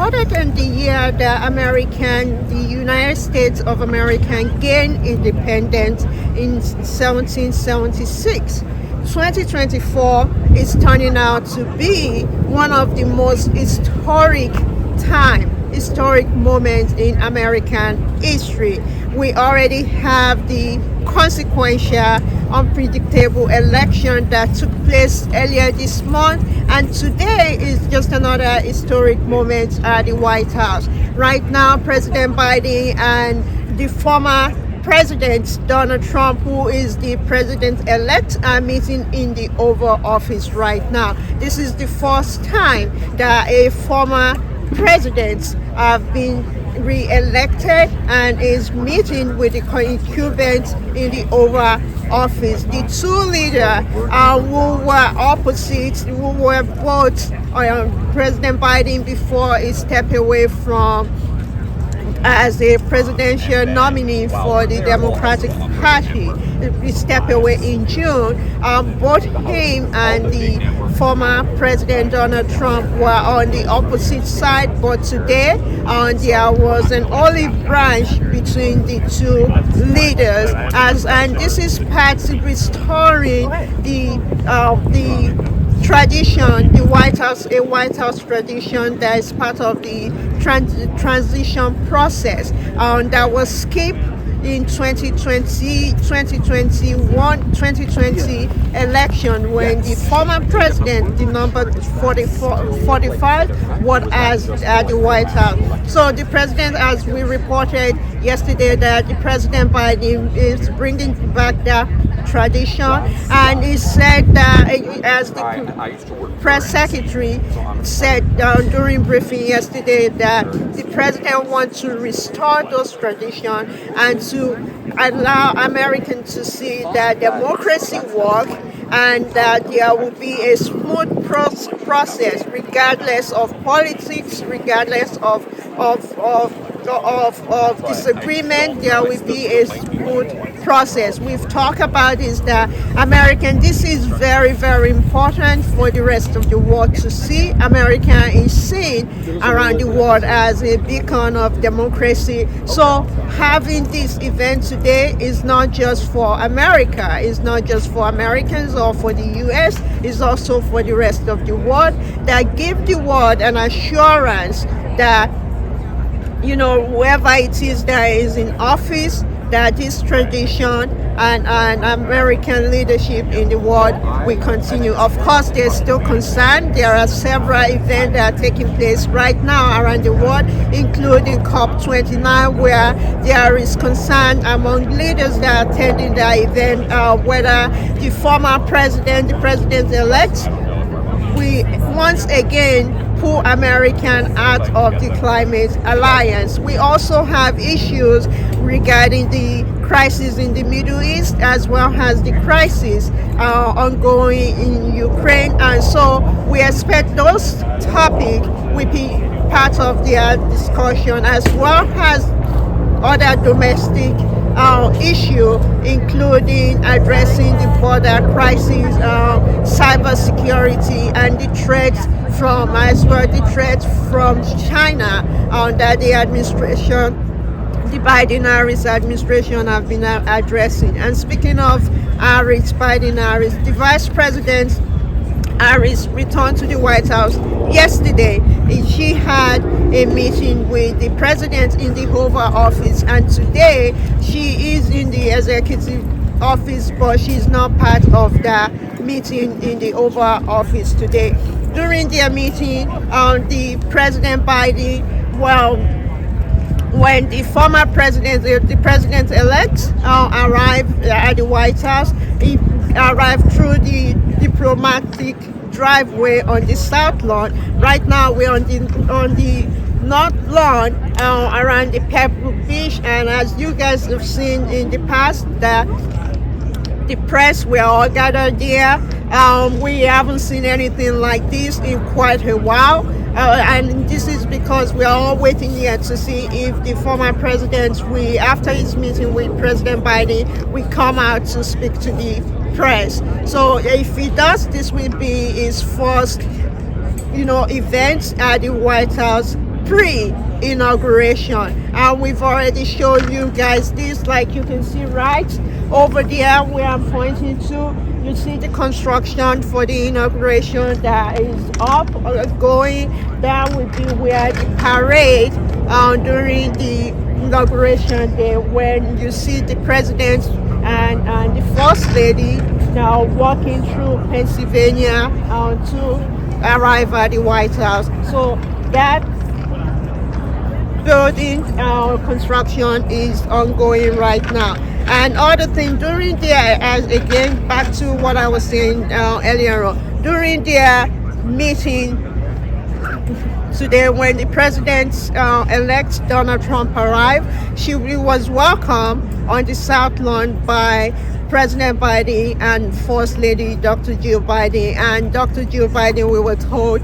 recorded in the year that the United States of America gained independence in 1776. 2024 is turning out to be one of the most historic moments in American history. We already have the consequential, unpredictable election that took place earlier this month, and today is just another historic moment at the White House. Right now, President Biden and the former President Donald Trump, who is the president-elect, are meeting in the Oval Office right now. This is the first time that a former president have been re-elected and is meeting with the incumbent in the Oval Office. The two leaders who were opposite, who were both President Biden before he stepped away from as a presidential nominee for the Democratic Party. He stepped away in June. Both him and the former President Donald Trump were on the opposite side, but today there was an olive branch between the two leaders, and this is part of restoring the tradition, a White House tradition that is part of the transition process that was skipped in 2020 election, when the former president, the number 45, was at the White House. So the president, as we reported yesterday, that the President Biden is bringing back that tradition, and he said that, as the press secretary said during briefing yesterday, that the president wants to restore those traditions and to allow Americans to see that democracy works and that there will be a smooth process regardless of politics, regardless of disagreement. There will be a smooth process. We've talked about is that this is very, very important for the rest of the world to see. America is seen around the world as a beacon of democracy. So having this event today is not just for America, it's not just for Americans or for the US, it's also for the rest of the world, that give the world an assurance that, whoever it is that is in office, that this tradition and American leadership in the world will continue. Of course, there's still concern. There are several events that are taking place right now around the world, including COP29, where there is concern among leaders that are attending the event, whether the former president, the president-elect, we once again pull American out of the climate alliance. We also have issues regarding the crisis in the Middle East, as well as the crisis ongoing in Ukraine, and so we expect those topics will be part of their discussion, as well as other domestic issue, including addressing the border crisis, cybersecurity, and the threats from China that the Biden-Harris administration have been addressing. And speaking of Biden-Harris, the Vice President Harris returned to the White House yesterday. She had a meeting with the president in the Oval Office, and today she is in the executive office, but she's not part of the meeting in the Oval Office today. During their meeting, the President Biden, when the former president, the president-elect, arrived at the White House, he arrived through the diplomatic driveway on the south lawn. Right now we're on the north lawn around the Pebble Beach, and as you guys have seen in the past, that the press were all gathered there. We haven't seen anything like this in quite a while, and this is because we are all waiting here to see if the former president, after his meeting with President Biden, will come out to speak to the press. So if he does, this will be his first, event at the White House pre-inauguration. And we've already shown you guys this, like you can see right over there where I'm pointing to. You see the construction for the inauguration that is up, going. That would be where the parade during the inauguration day, when you see the president and the first lady now walking through Pennsylvania to arrive at the White House. So that building construction is ongoing right now. And other thing during their, as again back to what I was saying earlier on, during their meeting today, when the president-elect Donald Trump arrived, she was welcomed on the South Lawn by President Biden and First Lady Dr. Jill Biden. And Dr. Jill Biden, we were told,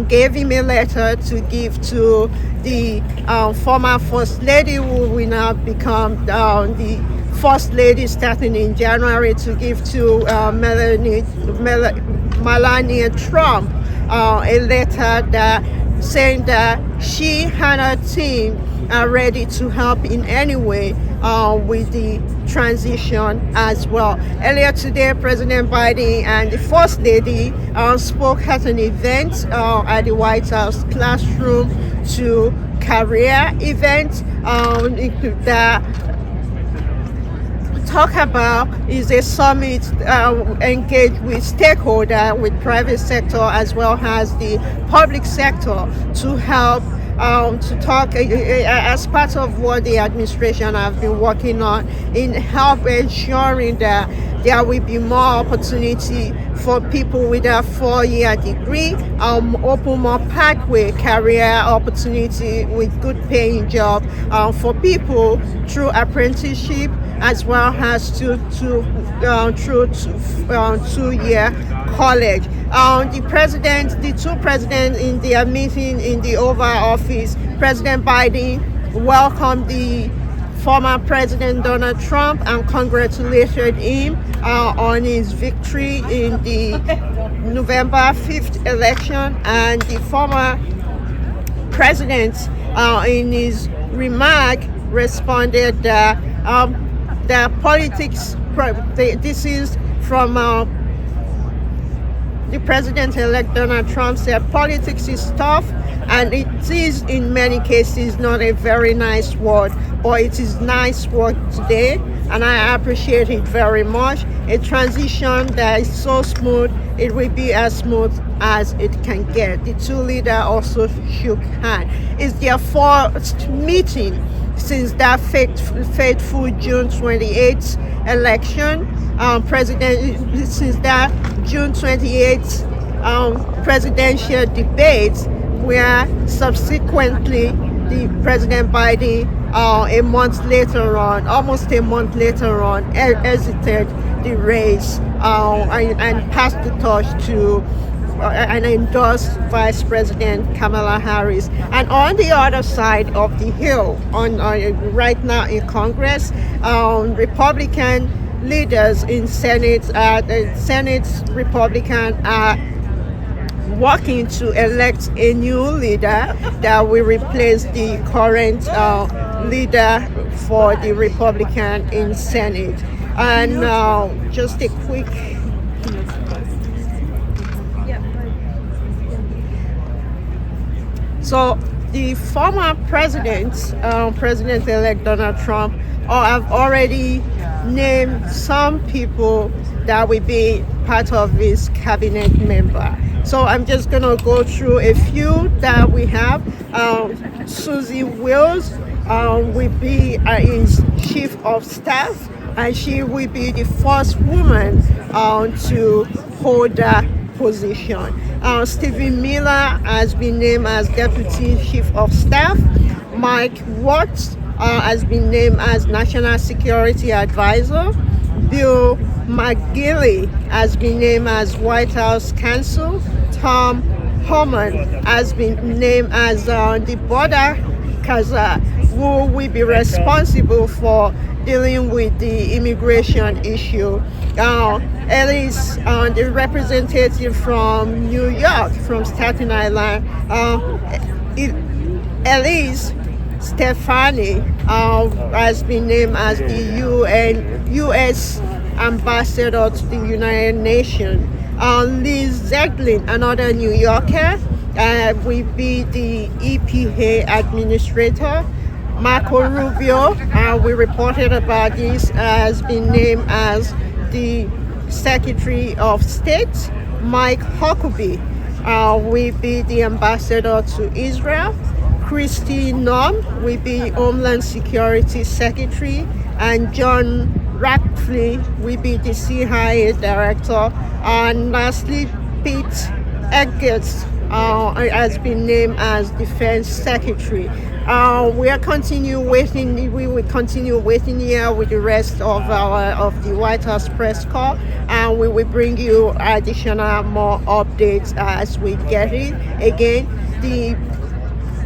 gave him a letter to give to the former First Lady, who will now become the First Lady starting in January, to give to Melania Trump a letter that saying that she and her team are ready to help in any way with the transition as well. Earlier today, President Biden and the First Lady spoke at an event at the White House Classroom to Career event that talk about is a summit engaged with stakeholders, with private sector as well as the public sector, to help to talk as part of what the administration have been working on in help ensuring that there will be more opportunity for people with a 4-year degree, open more pathway career opportunity with good paying job for people through apprenticeship as well as through 2-year college. The two presidents in their meeting in the Oval Office, President Biden welcomed the former President Donald Trump and congratulated him on his victory in the November 5th election. And the former president in his remark responded that politics, this is from the president-elect Donald Trump, said politics is tough, and it is in many cases not a very nice word, but it is nice word today, and I appreciate it very much. A transition that is so smooth, it will be as smooth as it can get. The two leaders also shook hands. It's their first meeting since that fateful June 28th election. Since that June 28th presidential debate, where subsequently the President Biden almost a month later on, exited the race and passed the torch to and endorsed Vice President Kamala Harris. And on the other side of the hill, right now in Congress, Republican leaders in Senate, the Senate Republican are working to elect a new leader that will replace the current leader for the Republican in Senate. And just a quick So the former President-elect Donald Trump have already named some people that will be part of his cabinet member. So I'm just going to go through a few that we have. Susie Wills will be his chief of staff, and she will be the first woman to hold that position. Stephen Miller has been named as Deputy Chief of Staff. Mike Watts has been named as National Security Advisor. Bill McGinley has been named as White House Counsel. Tom Homan has been named as the Border Kaza, who will be responsible for dealing with the immigration issue. Ellis, the representative from New York, from Staten Island, Elise Stefani has been named as the U.S. ambassador to the United Nations. Liz Zeglin, another New Yorker, will be the EPA administrator. Marco Rubio, we reported about this, has been named as the Secretary of State. Mike Huckabee will be the ambassador to Israel. Kristi Noem will be Homeland Security Secretary, and John Ratcliffe will be the CIA Director. And lastly, Pete Hegseth has been named as Defense Secretary. We will continue waiting here with the rest of the White House press corps, and we will bring you additional more updates as we get it. Again, the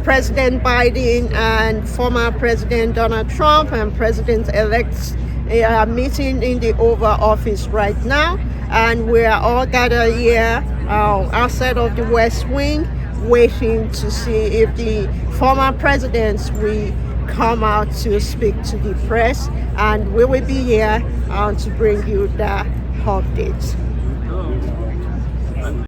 President Biden and former President Donald Trump and President-elect are meeting in the Oval Office right now, and we are all gathered here outside of the West Wing, waiting to see if the former presidents will come out to speak to the press, and we will be here to bring you the updates.